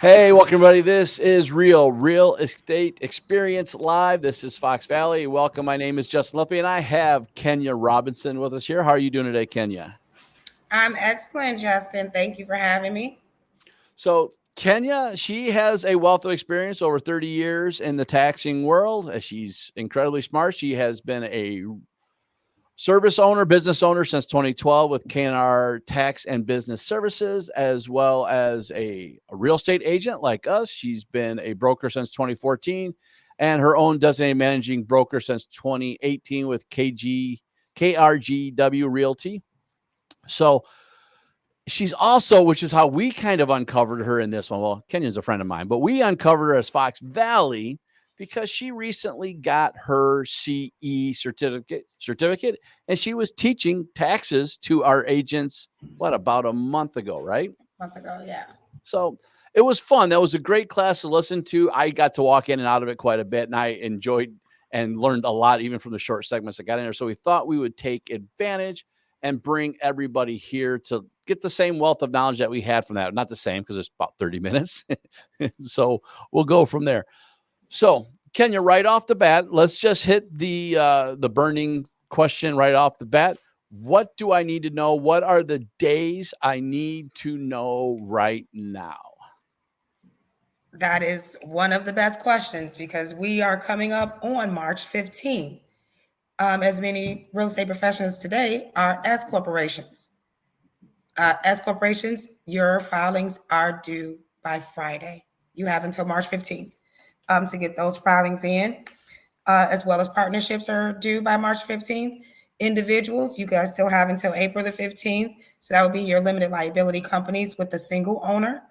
Hey, welcome everybody. This is Real Estate Experience Live. This is Fox Valley. Welcome. My name is Justin Lippy, and I have Kenya Robinson with us here. How are you doing today, Kenya? I'm excellent, Justin. Thank you for having me. So, Kenya, she has a wealth of experience over 30 years in the taxing world. She's incredibly smart. She has been a service owner, business owner since 2012 with KNR Tax and Business Services, as well as a real estate agent like us. She's been a broker since 2014 and her own designated managing broker since 2018 with KRGW Realty. So she's also, which is how we kind of uncovered her in this one. Well, Kenya's a friend of mine, but we uncovered her as Fox Valley because she recently got her CE certificate and she was teaching taxes to our agents, what, about a month ago, right? Month ago, yeah. So it was fun. That was a great class to listen to. I got to walk in and out of it quite a bit, and I enjoyed and learned a lot, even from the short segments that got in there. So we thought we would take advantage and bring everybody here to get the same wealth of knowledge that we had from that. Not the same, because it's about 30 minutes. So we'll go from there. So, Kenya, right off the bat, let's just hit the burning question right off the bat. What do I need to know? What are the days I need to know right now? That is one of the best questions because we are coming up on March 15th. As many real estate professionals today are S corporations. S corporations, your filings are due by Friday. You have until March 15th to get those filings in, as well as partnerships are due by March 15th. Individuals, you guys still have until April the 15th. So that would be your limited liability companies with the single owner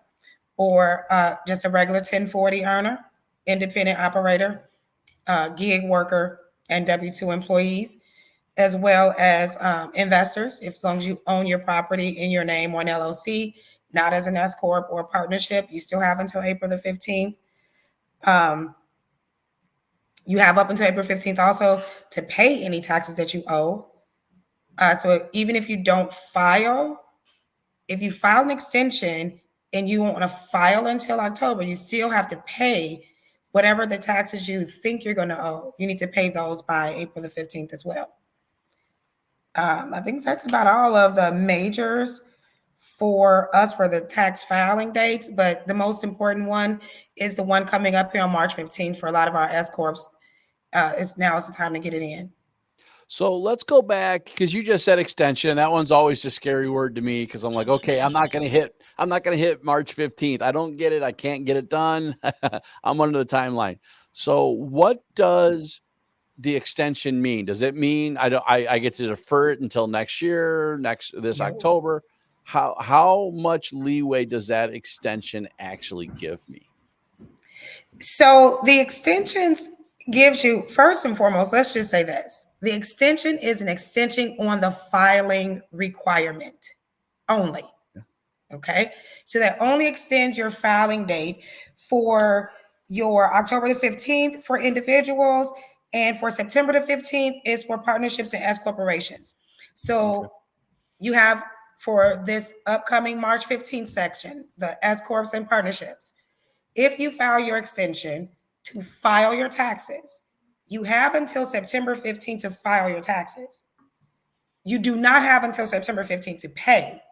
or just a regular 1040 earner, independent operator, gig worker, and W-2 employees, as well as investors, if as long as you own your property in your name or an LLC, not as an S corp or partnership, you still have until April the 15th. You have up until April 15th also to pay any taxes that you owe. So even if you don't file, if you file an extension and you want to file until October, you still have to pay whatever the taxes you think you're going to owe. You need to pay those by April the 15th as well. I think that's about all of the majors for us for the tax filing dates, but the most important one is the one coming up here on March 15th for a lot of our S corps. It's the time to get it in. So let's go back, because you just said extension. That one's always a scary word to me, because I'm like, okay, I'm not going to hit March 15th. I don't get it. I can't get it done. I'm under the timeline. So what does the extension mean? Does it mean I get to defer it until next year, this No. October? How much leeway does that extension actually give me? So the extensions gives you, first and foremost, let's just say this. The extension is an extension on the filing requirement only. Okay. So that only extends your filing date for your October the 15th for individuals, and for September the 15th is for partnerships and S corporations. So you have for this upcoming March 15th section, the S corps and partnerships. If you file your extension to file your taxes, you have until September 15th to file your taxes. You do not have until September 15th to pay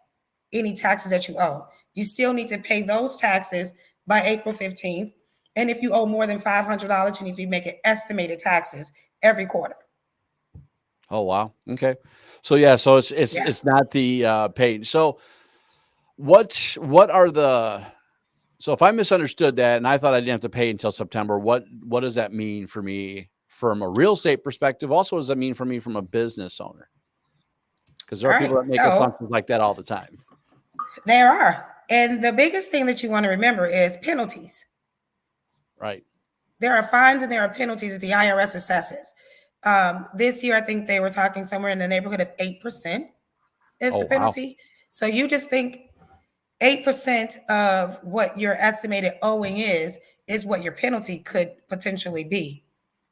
any taxes that you owe. You still need to pay those taxes by April 15th. And if you owe more than $500, you need to be making estimated taxes every quarter. Oh, wow. Okay. So yeah, so it's not the paid. So what are the, so if I misunderstood that and I thought I didn't have to pay until September, what does that mean for me from a real estate perspective? Also, what does that mean for me from a business owner? Because there are people that make assumptions like that all the time. There are. And the biggest thing that you want to remember is penalties. Right. There are fines and there are penalties that the IRS assesses. This year, I think they were talking somewhere in the neighborhood of 8% is the penalty. Wow. So you just think 8% of what your estimated owing is what your penalty could potentially be.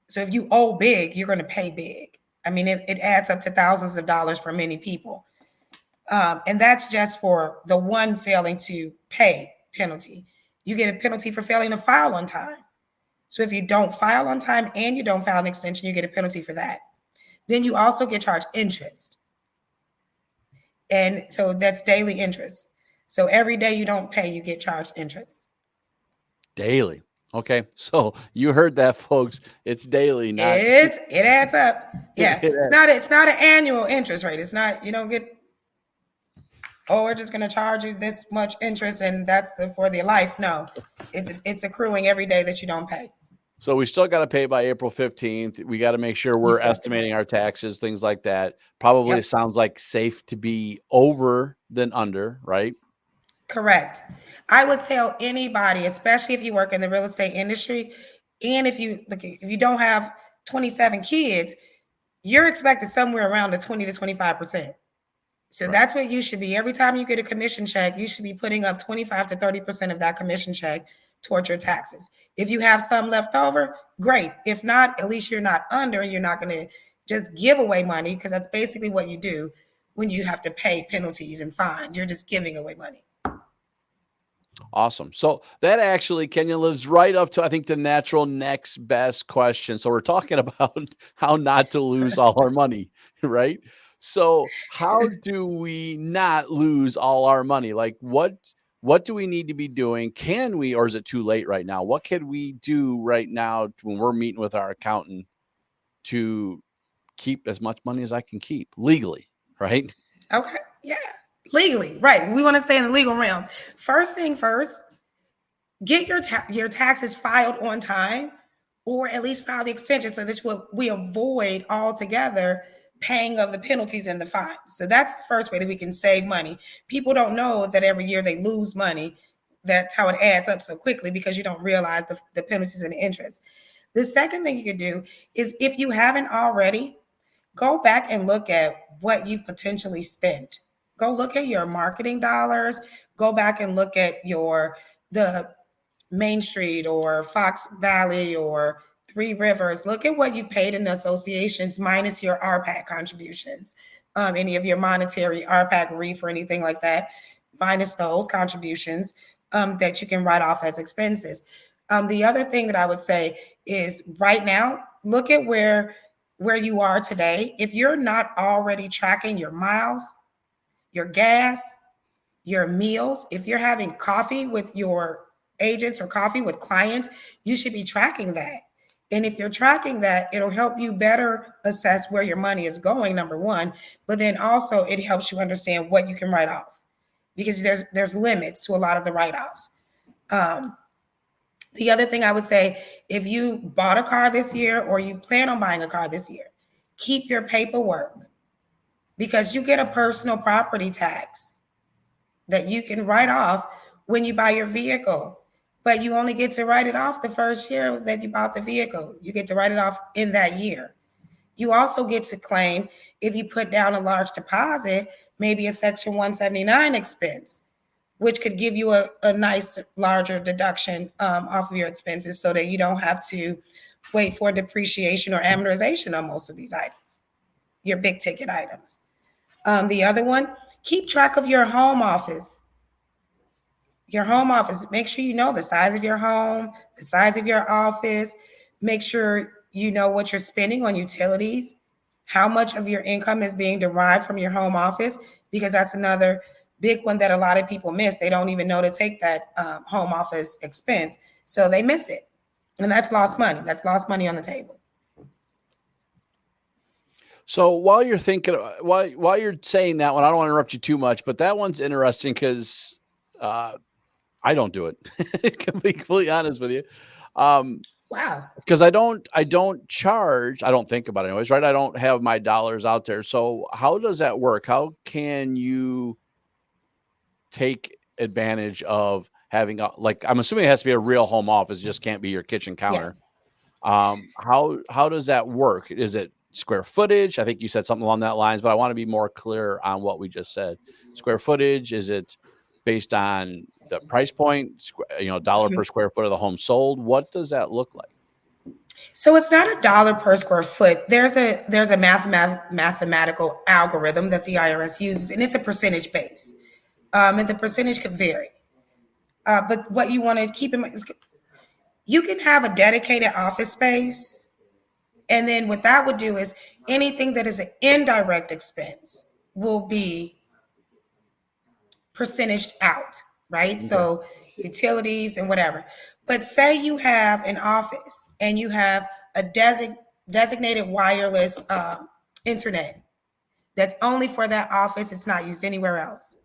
So if you owe big, you're going to pay big. I mean, it adds up to thousands of dollars for many people. And that's just for the one failing to pay penalty. You get a penalty for failing to file on time. So if you don't file on time and you don't file an extension, you get a penalty for that. Then you also get charged interest. And so that's daily interest. So every day you don't pay, you get charged interest. Daily. Okay. So you heard that, folks. It's daily, not it adds up. Yeah. It It's not an annual interest rate. It's not, you don't get, oh, we're just going to charge you this much interest and that's for the life. No, it's accruing every day that you don't pay. So we still got to pay by April 15th. We got to make sure we're estimating our taxes, things like that. Probably sounds like safe to be over than under, right? Correct. I would tell anybody, especially if you work in the real estate industry, and if you don't have 27 kids, you're expected somewhere around the 20 to 25%. So that's what you should be. Every time you get a commission check, you should be putting up 25 to 30% of that commission check towards your taxes. If you have some left over, great. If not, at least you're not under, and you're not going to just give away money, because that's basically what you do when you have to pay penalties and fines. You're just giving away money. Awesome. So that actually, Kenya, lives right up to, I think, the natural next best question. So we're talking about how not to lose all our money, right? So how do we not lose all our money? Like what do we need to be doing? Can we, or is it too late right now? What can we do right now when we're meeting with our accountant to keep as much money as I can keep legally, right? Okay. Yeah. Legally, right. We want to stay in the legal realm. First thing first, get your taxes filed on time, or at least file the extension, so that we avoid altogether paying of the penalties and the fines. So that's the first way that we can save money. People don't know that every year they lose money. That's how it adds up so quickly, because you don't realize the penalties and the interest. The second thing you can do is, if you haven't already, go back and look at what you've potentially spent. Go look at your marketing dollars. Go back and look at the Main Street or Fox Valley or Three Rivers. Look at what you've paid in the associations minus your RPAC contributions. Any of your monetary RPAC, REAF, or anything like that, minus those contributions that you can write off as expenses. The other thing that I would say is, right now, look at where you are today. If you're not already tracking your miles, your gas, your meals, if you're having coffee with your agents or coffee with clients, you should be tracking that. And if you're tracking that, it'll help you better assess where your money is going, number one, but then also it helps you understand what you can write off, because there's limits to a lot of the write-offs. The other thing I would say, if you bought a car this year or you plan on buying a car this year, keep your paperwork, because you get a personal property tax that you can write off when you buy your vehicle, but you only get to write it off the first year that you bought the vehicle. You get to write it off in that year. You also get to claim, if you put down a large deposit, maybe a Section 179 expense, which could give you a nice larger deduction off of your expenses, so that you don't have to wait for depreciation or amortization on most of these items, your big ticket items. The other one, keep track of your home office. Your home office, make sure you know the size of your home, the size of your office. Make sure you know what you're spending on utilities, how much of your income is being derived from your home office, because that's another big one that a lot of people miss. They don't even know to take that home office expense, so they miss it. And that's lost money. That's lost money on the table. So while you're thinking, while you're saying that one, I don't want to interrupt you too much, but that one's interesting, because I don't do it. To be completely honest with you. Wow. Because I don't charge. I don't think about it anyways, right? I don't have my dollars out there. So how does that work? How can you take advantage of having like, I'm assuming it has to be a real home office. It just can't be your kitchen counter. Yeah. How does that work? Is it square footage? I think you said something along that lines, but I want to be more clear on what we just said. Square footage, is it based on the price point, dollar per square foot of the home sold? What does that look like? So it's not a dollar per square foot. There's a mathematical algorithm that the IRS uses, and it's a percentage base. And the percentage could vary. But what you want to keep in mind is you can have a dedicated office space. And then what that would do is anything that is an indirect expense will be percentaged out, right? Okay. So utilities and whatever. But say you have an office and you have a designated wireless internet that's only for that office. It's not used anywhere else.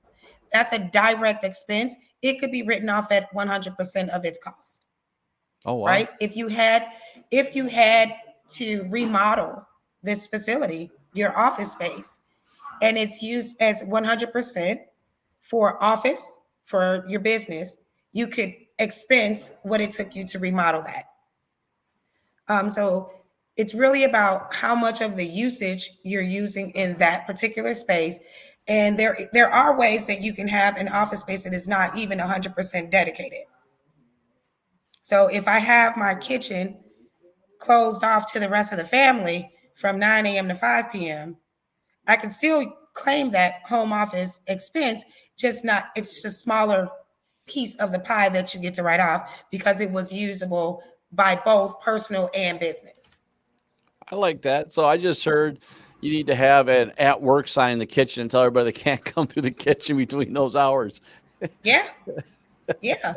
That's a direct expense. It could be written off at 100% of its cost. Oh, wow. Right? If you had to remodel this facility, your office space, and it's used as 100% for office for your business, you could expense what it took you to remodel that. So it's really about how much of the usage you're using in that particular space. And there are ways that you can have an office space that is not even 100% dedicated. So if I have my kitchen closed off to the rest of the family from 9 a.m. to 5 p.m., I can still claim that home office expense, it's just a smaller piece of the pie that you get to write off because it was usable by both personal and business. I like that. So I just heard you need to have an at work sign in the kitchen and tell everybody they can't come through the kitchen between those hours. Yeah. Yeah.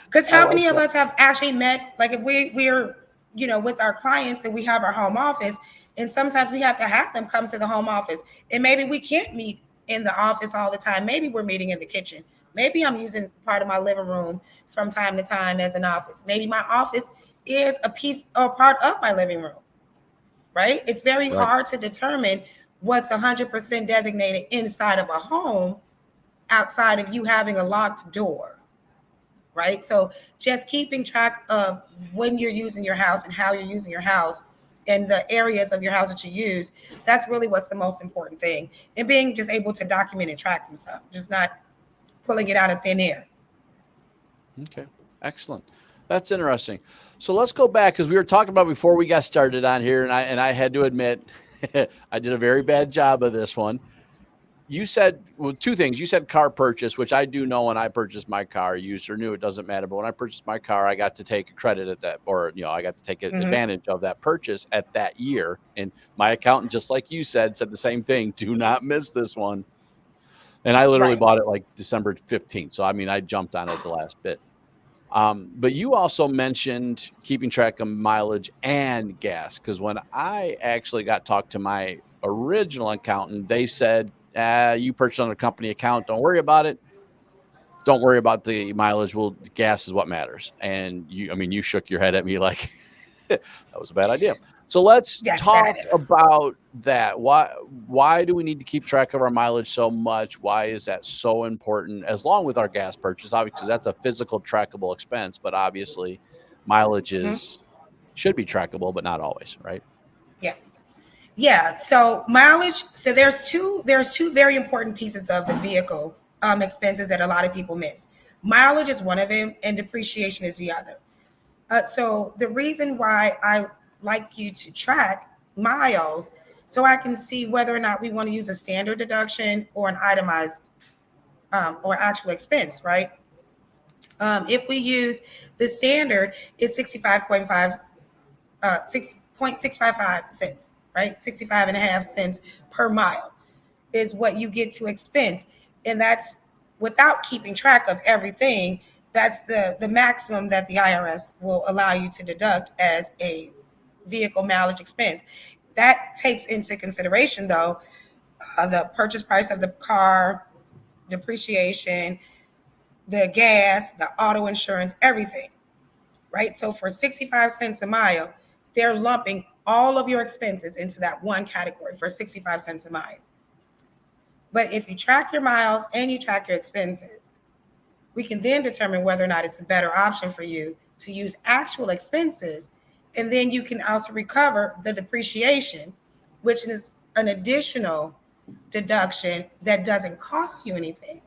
Because how many of us have actually met, like if we're, with our clients and we have our home office, and sometimes we have to have them come to the home office. And maybe we can't meet in the office all the time. Maybe we're meeting in the kitchen. Maybe I'm using part of my living room from time to time as an office. Maybe my office is a piece or part of my living room, right? It's very hard to determine what's 100% designated inside of a home outside of you having a locked door, right? So just keeping track of when you're using your house and how you're using your house and the areas of your house that you use, that's really what's the most important thing. And being just able to document and track some stuff, just not pulling it out of thin air. Okay, excellent. That's interesting. So let's go back because we were talking about before we got started on here, and I had to admit I did a very bad job of this one. You said, well, two things. You said car purchase, which I do know when I purchased my car, used or new, it doesn't matter. But when I purchased my car, I got to take a credit at that, or, I got to take advantage of that purchase at that year. And my accountant, just like you said the same thing. Do not miss this one. And I literally bought it like December 15th. So, I jumped on it the last bit. But you also mentioned keeping track of mileage and gas. Because when I actually got talked to my original accountant, they said, you purchased on a company account. Don't worry about it. Don't worry about the mileage. Gas is what matters. And you shook your head at me like that was a bad idea. So let's talk about that. Why do we need to keep track of our mileage so much? Why is that so important? As long with our gas purchase, obviously, because that's a physical trackable expense, but obviously mileage should be trackable, but not always, right? Yeah. Yeah. So mileage. So there's two very important pieces of the vehicle expenses that a lot of people miss. Mileage is one of them, and depreciation is the other. So the reason why I like you to track miles, so I can see whether or not we want to use a standard deduction or an itemized or actual expense, right? If we use the standard, it's 6.655 cents, right? 65 and a half cents per mile is what you get to expense. And that's without keeping track of everything. That's the maximum that the IRS will allow you to deduct as a vehicle mileage expense. That takes into consideration, though, the purchase price of the car, depreciation, the gas, the auto insurance, everything, right? So for 65 cents a mile, they're lumping all of your expenses into that one category for 65 cents a mile. But if you track your miles and you track your expenses, we can then determine whether or not it's a better option for you to use actual expenses. And then you can also recover the depreciation, which is an additional deduction that doesn't cost you anything.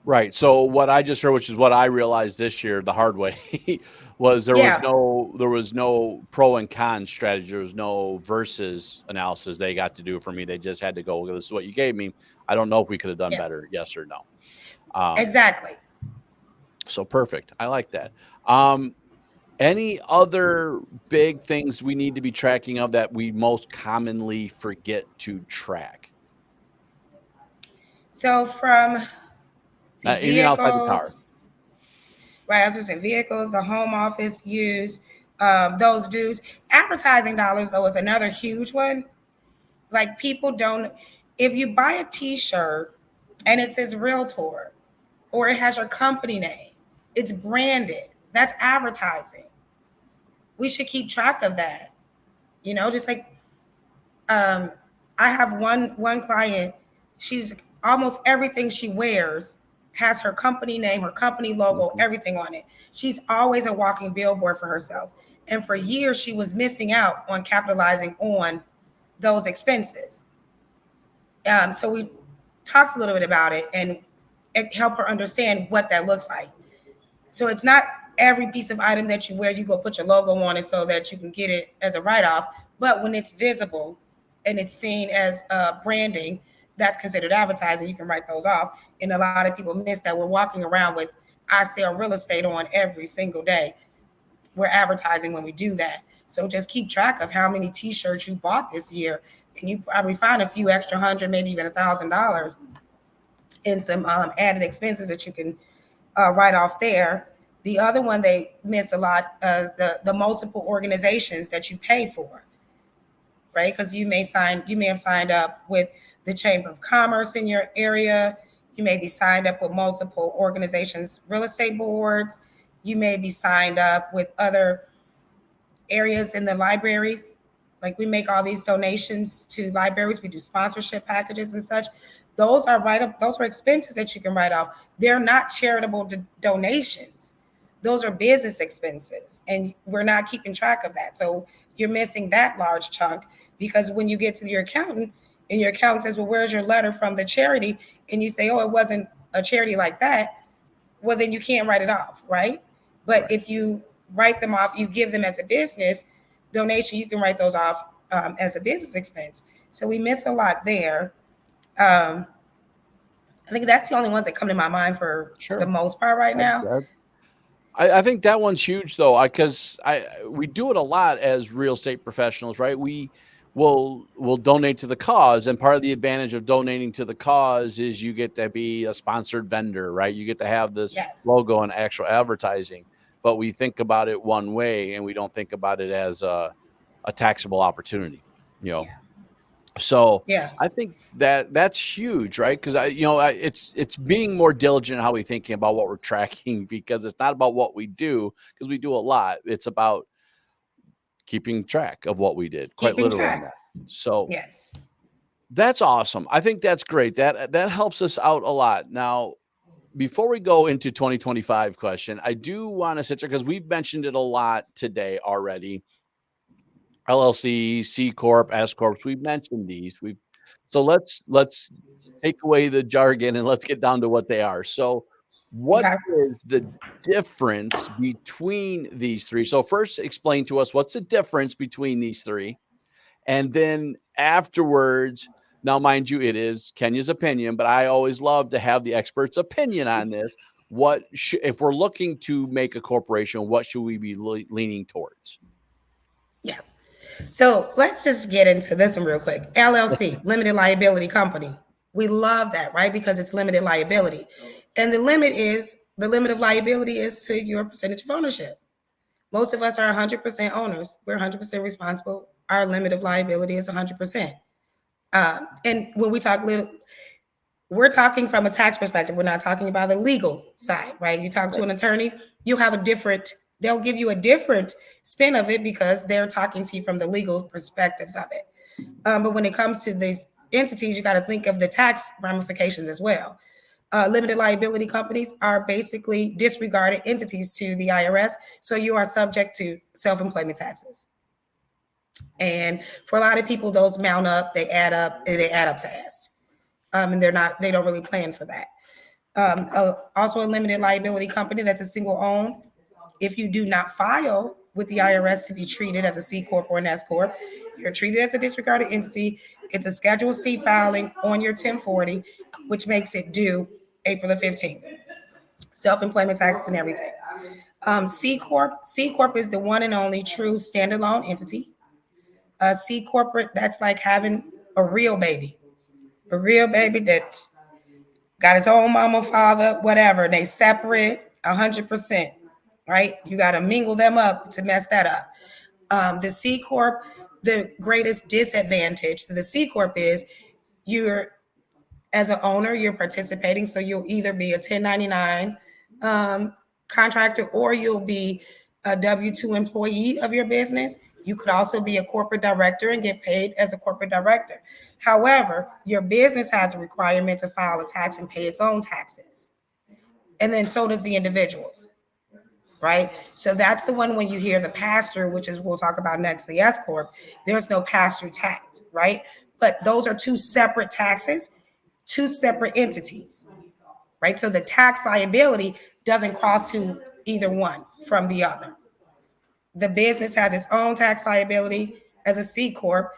Right. So what I just heard, which is what I realized this year the hard way, was there was no pro and con strategy. There was no versus analysis they got to do for me. They just had to go, this is what you gave me. I don't know if we could have done better. Yes or no. Exactly. So perfect. I like that. Um, any other big things we need to be tracking of that we most commonly forget to track? So from see Even outside the car. vehicles, right? As I said, vehicles, the home office use, those dues. Advertising dollars, though, is another huge one. Like people don't, if you buy a T-shirt and it says Realtor or it has your company name, it's branded. That's advertising. We should keep track of that. Just like um, I have one client. She's almost everything she wears has her company name, her company logo, Mhm. everything on it. She's always a walking billboard for herself. And for years, she was missing out on capitalizing on those expenses. So we talked a little bit about it and it helped her understand what that looks like. So it's not every piece of item that you wear, you go put your logo on it so that you can get it as a write-off. But when it's visible and it's seen as branding, that's considered advertising. You can write those off. And a lot of people miss that. We're walking around with I sell real estate on every single day. We're advertising when we do that. So just keep track of how many t-shirts you bought this year. And you probably find a few extra hundred, maybe even $1,000 in some added expenses that you can right off there. The other one they miss a lot is the multiple organizations that you pay for, right? Because you may have signed up with the Chamber of Commerce in your area. You may be signed up with multiple organizations, real estate boards. You may be signed up with other areas in the libraries. Like we make all these donations to libraries. We do sponsorship packages and such. Those are right up. Those are expenses that you can write off. They're not charitable donations. Those are business expenses, and we're not keeping track of that. So you're missing that large chunk because when you get to your accountant, and your accountant says, "Well, where's your letter from the charity?" and you say, "Oh, it wasn't a charity like that," well, then you can't write it off, right? But Right. if you write them off, you give them as a business donation, you can write those off as a business expense. So we miss a lot there. Um, I think that's the only ones that come to my mind for the Sure. most part right I, now. I think that one's huge though, because I we do it a lot as real estate professionals, right? We will donate to the cause, and part of the advantage of donating to the cause is you get to be a sponsored vendor, right? You get to have this Yes. logo and actual advertising. But we think about it one way, and we don't think about it as a taxable opportunity, you know. Yeah. So Yeah. I think that that's huge, right? Because it's being more diligent in how we're thinking about what we're tracking because it's not about what we do because we do a lot. It's about keeping track of what we did, quite Keeping literally on track. that. So Yes. that's awesome. I think that's great. That helps us out a lot. Now, before we go into 2025 question, I do want to sit there because we've mentioned it a lot today already. LLC, C corp, S corps. We've mentioned these. We've so let's take away the jargon and let's get down to what they are. So, what Okay. is the difference between these three? So, first, explain to us what's the difference between these three, and then afterwards. Now, mind you, it is Kenya's opinion, but I always love to have the expert's opinion on this. If we're looking to make a corporation, what should we be leaning towards? Yeah. So let's just get into this one real quick. LLC, limited liability company. We love that, right? Because it's limited liability. And the limit of liability is to your percentage of ownership. Most of us are 100% owners. We're 100% responsible. Our limit of liability is 100%. And when we talk little, we're talking from a tax perspective. We're not talking about the legal side, right? You talk to Right. an attorney, you have a different, they'll give you a different spin of it because they're talking to you from the legal perspectives of it. But when it comes to these entities, you got to think of the tax ramifications as well. Limited liability companies are basically disregarded entities to the IRS, so you are subject to self-employment taxes. And for a lot of people, those mount up, they add up fast, and they don't really plan for that. Also, a limited liability company that's a single owned. If you do not file with the IRS to be treated as a C corp or an S corp, you're treated as a disregarded entity. It's a Schedule C filing on your 1040, which makes it due April the 15th. self-employment taxes and everything. C corp is the one and only true standalone entity. C corporate, that's like having a real baby, that got his own mama, father, whatever. They separate 100%, right? You got to mingle them up to mess that up. The C corp, the greatest disadvantage to the C corp is you're, as an owner, you're participating. So you'll either be a 1099 contractor, or you'll be a W-2 employee of your business. You could also be a corporate director and get paid as a corporate director. However, your business has a requirement to file a tax and pay its own taxes. And then so does the individuals, right? So that's the one when you hear the pass-through, which is we'll talk about next, the S corp, there's no pass-through tax, right? But those are two separate taxes, two separate entities, right? So the tax liability doesn't cross to either one from the other. The business has its own tax liability as a C corp,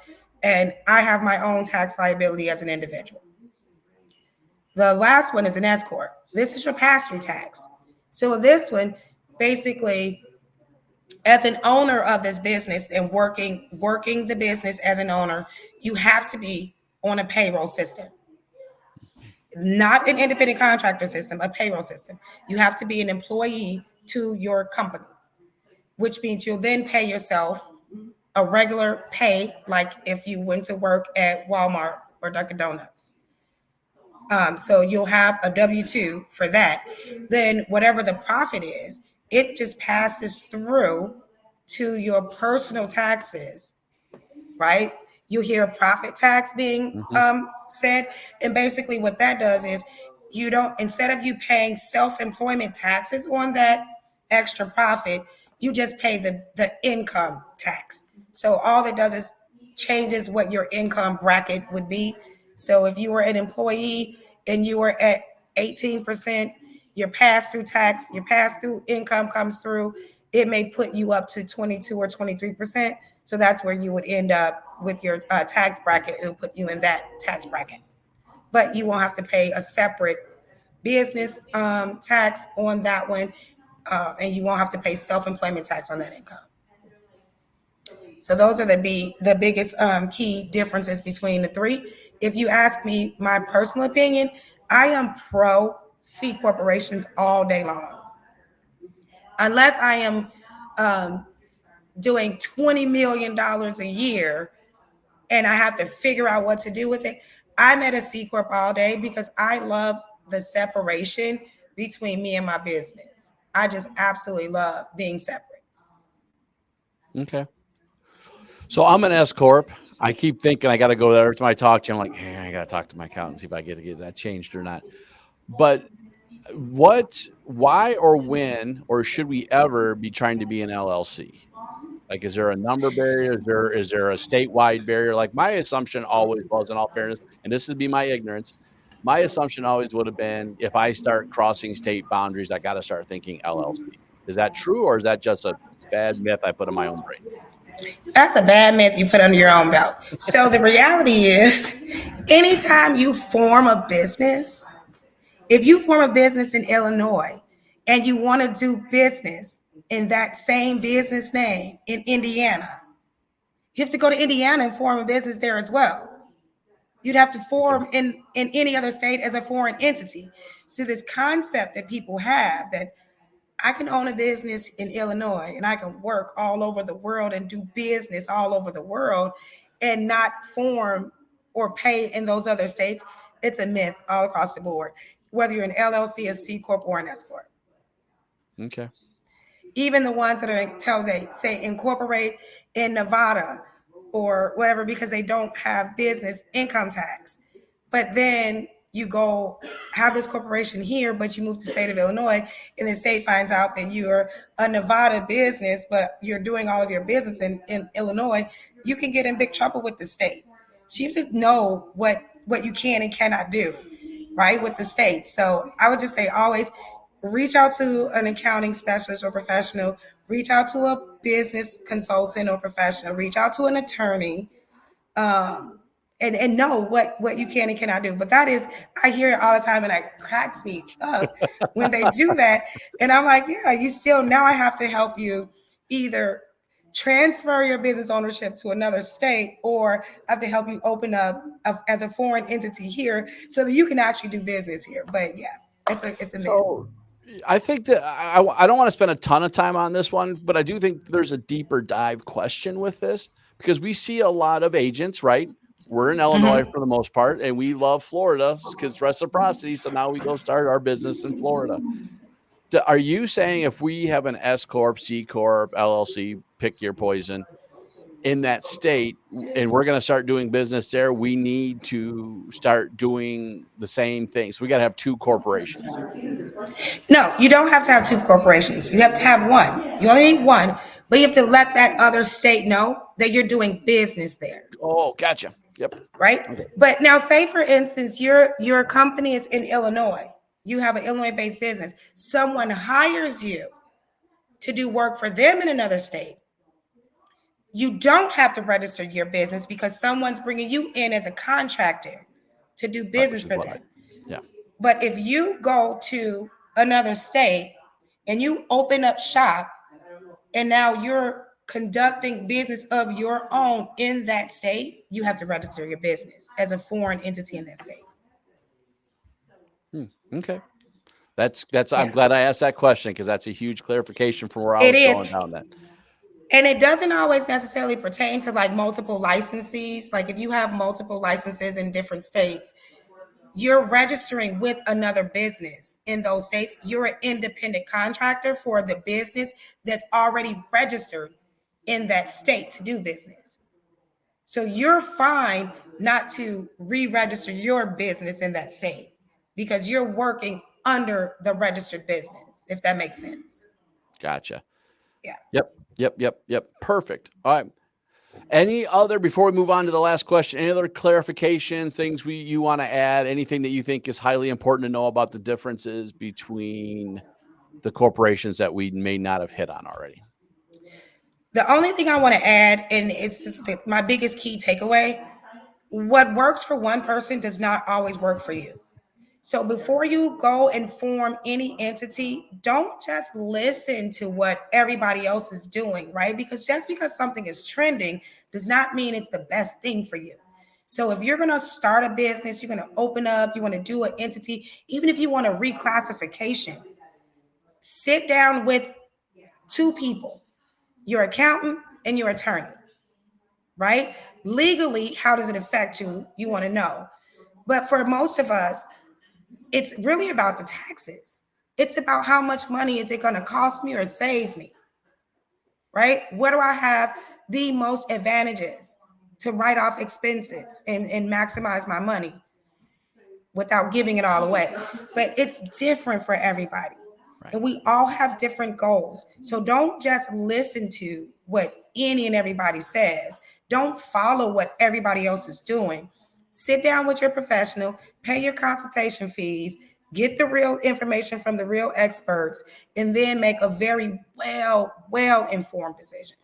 and I have my own tax liability as an individual. The last one is an S corp. This is your pass-through tax. So this one, basically, as an owner of this business and working the business as an owner, you have to be on a payroll system. Not an independent contractor system, a payroll system. You have to be an employee to your company, which means you'll then pay yourself a regular pay, like if you went to work at Walmart or Dunkin' Donuts. So you'll have a W-2 for that. Then whatever the profit is, it just passes through to your personal taxes, right? You hear profit tax being said. And basically what that does is you don't, instead of you paying self-employment taxes on that extra profit, you just pay the income tax. So all it does is changes what your income bracket would be. So if you were an employee and you were at 18%, your pass-through tax, your pass-through income comes through, it may put you up to 22 or 23%. So that's where you would end up with your tax bracket. It'll put you in that tax bracket. But you won't have to pay a separate business tax on that one, and you won't have to pay self-employment tax on that income. So those are the biggest key differences between the three. If you ask me my personal opinion, I am pro C corporations all day long. Unless I am doing $20 million a year and I have to figure out what to do with it, I'm at a C corp all day because I love the separation between me and my business. I just absolutely love being separate. Okay. So I'm an S corp. I keep thinking I got to go there. Every time I talk to you, I'm like, hey, I got to talk to my accountant and see if I get to get that changed or not. But why or when, or should we ever be trying to be an LLC? Like, is there a number barrier? Is there a statewide barrier? Like, my assumption always was, in all fairness, and this would be my ignorance, my assumption always would have been, if I start crossing state boundaries, I got to start thinking LLC. Is that true, or is that just a bad myth I put in my own brain? That's a bad myth you put under your own belt. So the reality is, anytime you form a business, if you form a business in Illinois and you want to do business in that same business name in Indiana, you have to go to Indiana and form a business there as well. You'd have to form in any other state as a foreign entity. So this concept that people have that I can own a business in Illinois and I can work all over the world and do business all over the world and not form or pay in those other states, it's a myth all across the board, whether you're an LLC, a C corp, or an S corp. Okay. Even the ones that are until they say incorporate in Nevada or whatever because they don't have business income tax. But then you go have this corporation here, but you move to the state of Illinois, and the state finds out that you're a Nevada business, but you're doing all of your business in Illinois, you can get in big trouble with the state. So you have to know what you can and cannot do, right, with the state. So I would just say always reach out to an accounting specialist or professional, reach out to a business consultant or professional, reach out to an attorney, and know what you can and cannot do. But that is, I hear it all the time, and it cracks me up when they do that. And I'm like, yeah, you still, now I have to help you either transfer your business ownership to another state, or I have to help you open up as a foreign entity here so that you can actually do business here. But yeah, it's a myth. So I think that I don't want to spend a ton of time on this one, but I do think there's a deeper dive question with this, because we see a lot of agents, right? We're in Illinois Mhm. for the most part, and we love Florida because reciprocity. So now we go start our business in Florida. Are you saying if we have an S corp, C corp, LLC, pick your poison, in that state, and we're going to start doing business there, we need to start doing the same thing? So we got to have two corporations. No, you don't have to have two corporations. You have to have one. You only need one, but you have to let that other state know that you're doing business there. Oh, gotcha. Yep. Right? Okay. But now say for instance, your company is in Illinois. You have an Illinois-based business. Someone hires you to do work for them in another state. You don't have to register your business because someone's bringing you in as a contractor to do business for them. Yeah. But if you go to another state and you open up shop, and now you're conducting business of your own in that state, you have to register your business as a foreign entity in that state. Okay. That's Yeah. I'm glad I asked that question, because that's a huge clarification from where I It was is. going down that. And it doesn't always necessarily pertain to like multiple licensees. Like if you have multiple licenses in different states, you're registering with another business in those states. You're an independent contractor for the business that's already registered in that state to do business. So you're fine not to re-register your business in that state because you're working under the registered business, if that makes sense. Gotcha. Yeah. Yep. Perfect. All right. Any other, before we move on to the last question, any other clarifications, things you want to add, anything that you think is highly important to know about the differences between the corporations that we may not have hit on already? The only thing I want to add, and it's just my biggest key takeaway, what works for one person does not always work for you. So before you go and form any entity, don't just listen to what everybody else is doing, right? Because just because something is trending does not mean it's the best thing for you. So if you're going to start a business, you're going to open up, you want to do an entity, even if you want a reclassification, sit down with two people, your accountant and your attorney, right? Legally, how does it affect you? You want to know. But for most of us, it's really about the taxes. It's about how much money is it going to cost me or save me, right? Where do I have the most advantages to write off expenses and maximize my money without giving it all away? But it's different for everybody. Right. And we all have different goals. So don't just listen to what any and everybody says. Don't follow what everybody else is doing. Sit down with your professional, pay your consultation fees, get the real information from the real experts, and then make a very well informed decision.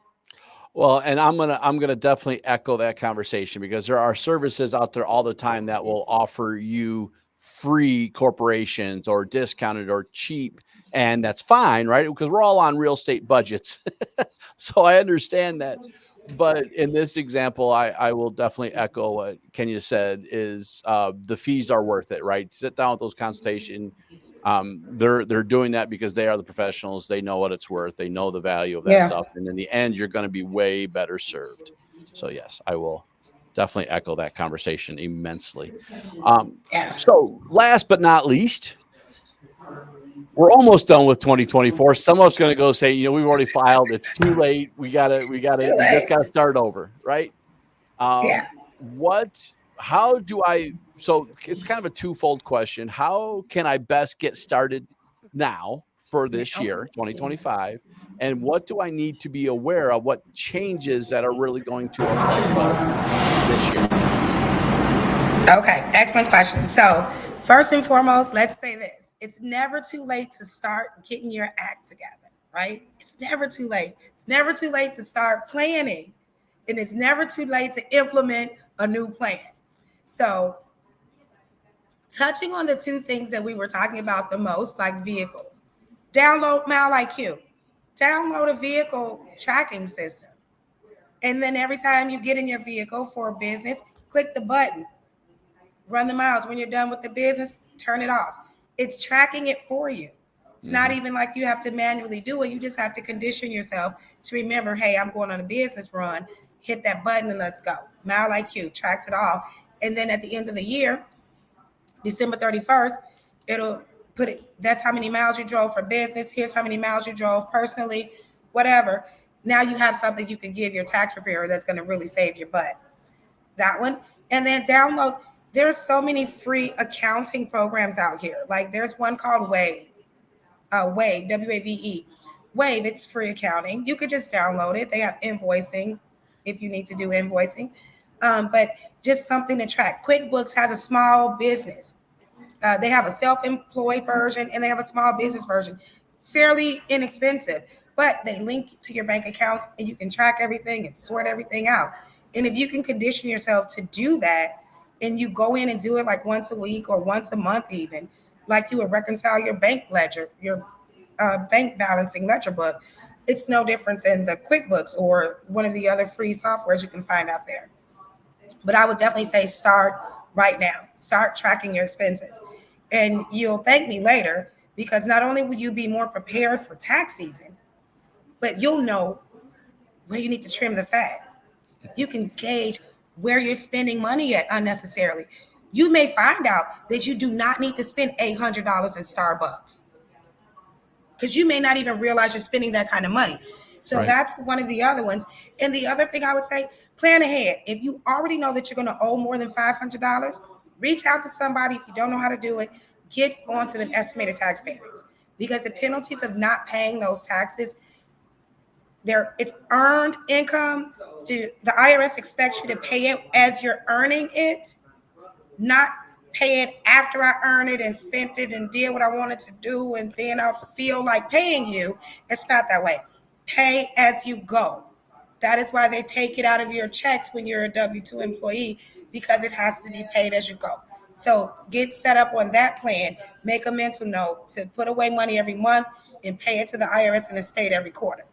Well, and I'm gonna definitely echo that conversation, because there are services out there all the time that will offer you free corporations or discounted or cheap, and that's fine, right? Because we're all on real estate budgets, so I understand that. But in this example, I will definitely echo what Kenya said, is the fees are worth it, right? Sit down with those consultation. They're doing that because they are the professionals. They know what it's worth. They know the value of that Yeah. stuff. And in the end, you're going to be way better served. So yes, I will definitely echo that conversation immensely. Yeah. So last but not least, we're almost done with 2024. Someone's going to go say, we've already filed. It's too late. We just got to start over. Right. Yeah. How do so it's kind of a twofold question. How can I best get started now for this year, 2025? And what do I need to be aware of? What changes that are really going to affect me this year? Okay, excellent question. So, first and foremost, let's say this. It's never too late to start getting your act together, right? It's never too late. It's never too late to start planning. And it's never too late to implement a new plan. So, touching on the two things that we were talking about the most, like vehicles, download Mile IQ, download a vehicle tracking system. And then every time you get in your vehicle for a business, click the button, run the miles. When you're done with the business, turn it off. It's tracking it for you. It's not even like you have to manually do it. You just have to condition yourself to remember, hey, I'm going on a business run. Hit that button and let's go. Mile IQ tracks it all. And then at the end of the year, December 31st, it'll put it, that's how many miles you drove for business. Here's how many miles you drove personally, whatever. Now you have something you can give your tax preparer that's going to really save your butt. That one. And then download, there's so many free accounting programs out here. Like there's one called Wave, WAVE. Wave, it's free accounting. You could just download it. They have invoicing if you need to do invoicing. But just something to track. QuickBooks has a small business. They have a self-employed version and they have a small business version. Fairly inexpensive, but they link to your bank accounts and you can track everything and sort everything out. And if you can condition yourself to do that and you go in and do it like once a week or once a month even, like you would reconcile your bank ledger, your bank balancing ledger book, it's no different than the QuickBooks or one of the other free softwares you can find out there. But I would definitely say start right now. Start tracking your expenses. And you'll thank me later because not only will you be more prepared for tax season, but you'll know where you need to trim the fat. You can gauge where you're spending money at unnecessarily. You may find out that you do not need to spend $800 in Starbucks because you may not even realize you're spending that kind of money. So that's one of the other ones. And the other thing I would say, plan ahead. If you already know that you're going to owe more than $500, reach out to somebody. If you don't know how to do it, get onto the estimated tax payments because the penalties of not paying those taxes, it's earned income. So the IRS expects you to pay it as you're earning it, not pay it after I earn it and spent it and did what I wanted to do and then I'll feel like paying you. It's not that way. Pay as you go. That is why they take it out of your checks when you're a W-2 employee because it has to be paid as you go. So get set up on that plan. Make a mental note to put away money every month and pay it to the IRS and the state every quarter.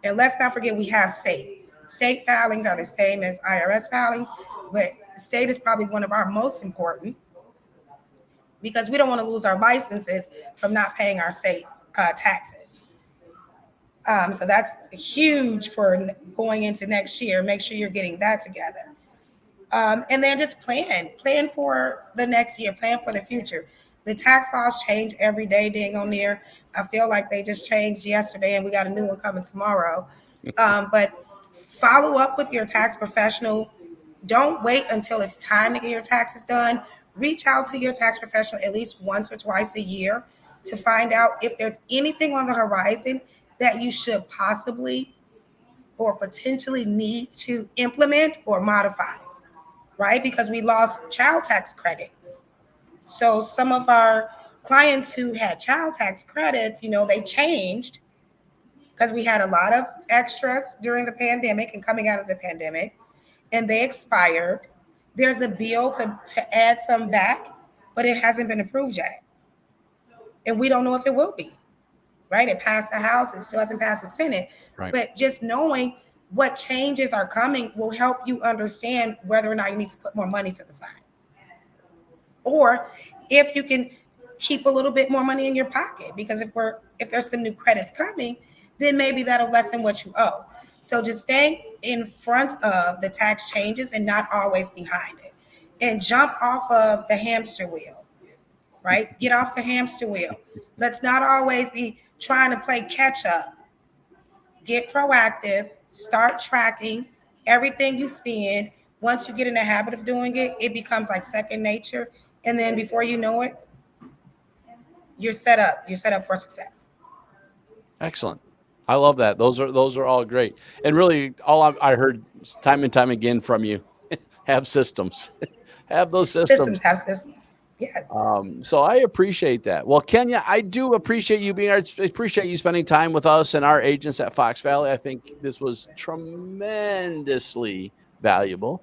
And let's not forget we have state. State filings are the same as IRS filings, but state is probably one of our most important because we don't want to lose our licenses from not paying our state taxes. So that's huge for going into next year. Make sure you're getting that together. And then just plan for the next year, plan for the future. The tax laws change every day, dang on there. I feel like they just changed yesterday and we got a new one coming tomorrow. But follow up with your tax professional. Don't wait until it's time to get your taxes done. Reach out to your tax professional at least once or twice a year to find out if there's anything on the horizon that you should possibly or potentially need to implement or modify, right? Because we lost child tax credits. So some of our clients who had child tax credits, they changed because we had a lot of extras during the pandemic and coming out of the pandemic, and they expired. There's a bill to add some back, but it hasn't been approved yet. And we don't know if it will be. Right? It passed the House. It still hasn't passed the Senate. Right. But just knowing what changes are coming will help you understand whether or not you need to put more money to the side. Or if you can keep a little bit more money in your pocket, because if there's some new credits coming, then maybe that'll lessen what you owe. So just staying in front of the tax changes and not always behind it. And jump off of the hamster wheel. Right? Get off the hamster wheel. Let's not always be trying to play catch up. Get proactive, start tracking everything you spend. Once you get in the habit of doing it, it becomes like second nature. And then before you know it, you're set up. You're set up for success. Excellent. I love that. Those are all great. And really all I heard time and time again from you, have systems. Have those systems. Systems have systems. Yes. So I appreciate that. Well, Kenya, I do appreciate you being here. I appreciate you spending time with us and our agents at Fox Valley. I think this was tremendously valuable.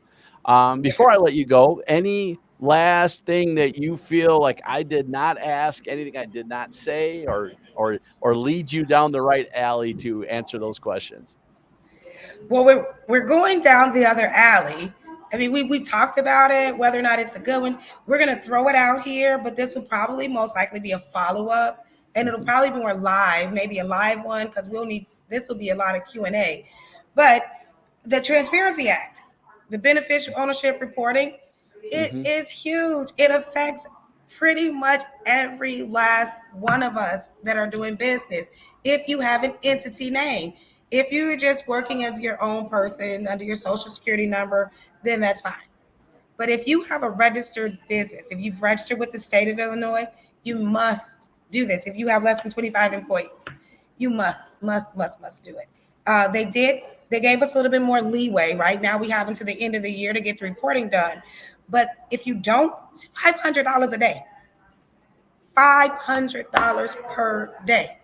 Before I let you go, any last thing that you feel like I did not ask, anything I did not say, or lead you down the right alley to answer those questions? Well, we're going down the other alley. I mean, we talked about it, whether or not it's a good one. We're gonna throw it out here, but this will probably most likely be a follow-up, and it'll Mhm, probably be more live, maybe a live one, because we'll need this will be a lot of Q&A. But the Transparency Act, the beneficial ownership reporting, it mhm. is huge. It affects pretty much every last one of us that are doing business. If you have an entity name, if you're just working as your own person under your social security number, then that's fine. But if you have a registered business, if you've registered with the state of Illinois, you must do this. If you have less than 25 employees, you must do it. They did. They gave us a little bit more leeway. Right now, we have until the end of the year to get the reporting done. But if you don't, it's $500 a day. $500 per day.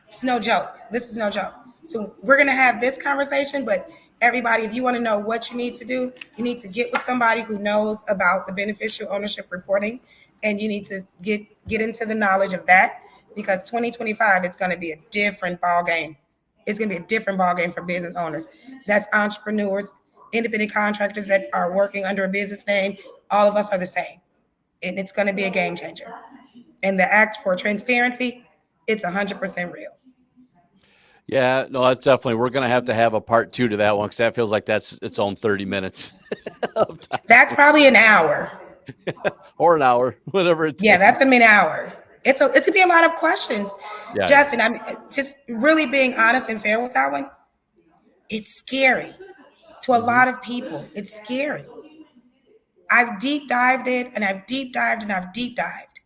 It's no joke. This is no joke. So we're gonna have this conversation, but everybody, if you want to know what you need to do, you need to get with somebody who knows about the beneficial ownership reporting, and you need to get into the knowledge of that, because 2025 it's going to be a different ball game. It's going to be a different ball game for business owners. That's entrepreneurs, independent contractors that are working under a business name. All of us are the same, and it's going to be a game changer. And the act for transparency, it's 100% real. Yeah, no, that's definitely we're gonna have to have a part 2 to that one because that feels like that's its own 30 minutes of time That's probably an hour. or an hour, whatever it Yeah, takes. that's gonna be an hour. It's gonna be a lot of questions. Yeah, yeah. Justin, I'm just really being honest and fair with that one. It's scary to a Mhm. lot of people. It's scary. I've deep dived it, and I've deep dived and I've deep dived.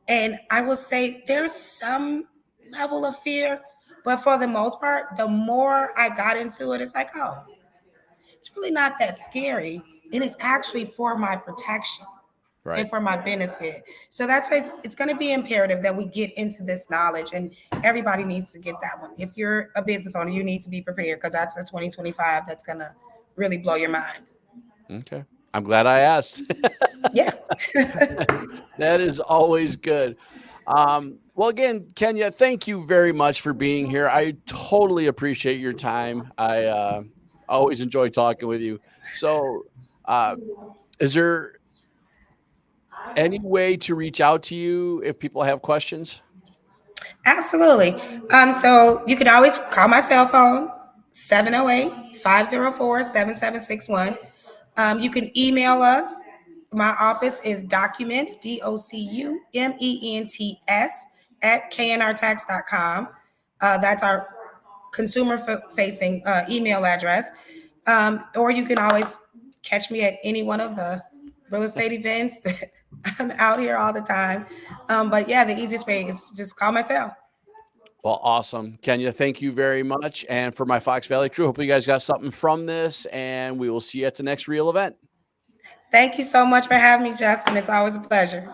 And I will say there's some level of fear, but for the most part, the more I got into it, it's like, oh, it's really not that scary. And it's actually for my protection and Right. for my benefit. So that's why it's going to be imperative that we get into this knowledge, and everybody needs to get that one. If you're a business owner, you need to be prepared, because that's a 2025 that's going to really blow your mind. Okay. I'm glad I asked. Yeah. That is always good. Well, again, Kenya, thank you very much for being here. I totally appreciate your time. I always enjoy talking with you. So, uh, is there any way to reach out to you if people have questions? Absolutely. So you can always call my cell phone, 708-504-7761. You can email us. My office is documents, documents, at knrtax.com. That's our consumer facing email address. Or you can always catch me at any one of the real estate events. I'm out here all the time. But yeah, the easiest way is just call my cell. Well, awesome. Kenya, thank you very much. And for my Fox Valley crew, hope you guys got something from this, and we will see you at the next real event. Thank you so much for having me, Justin. It's always a pleasure.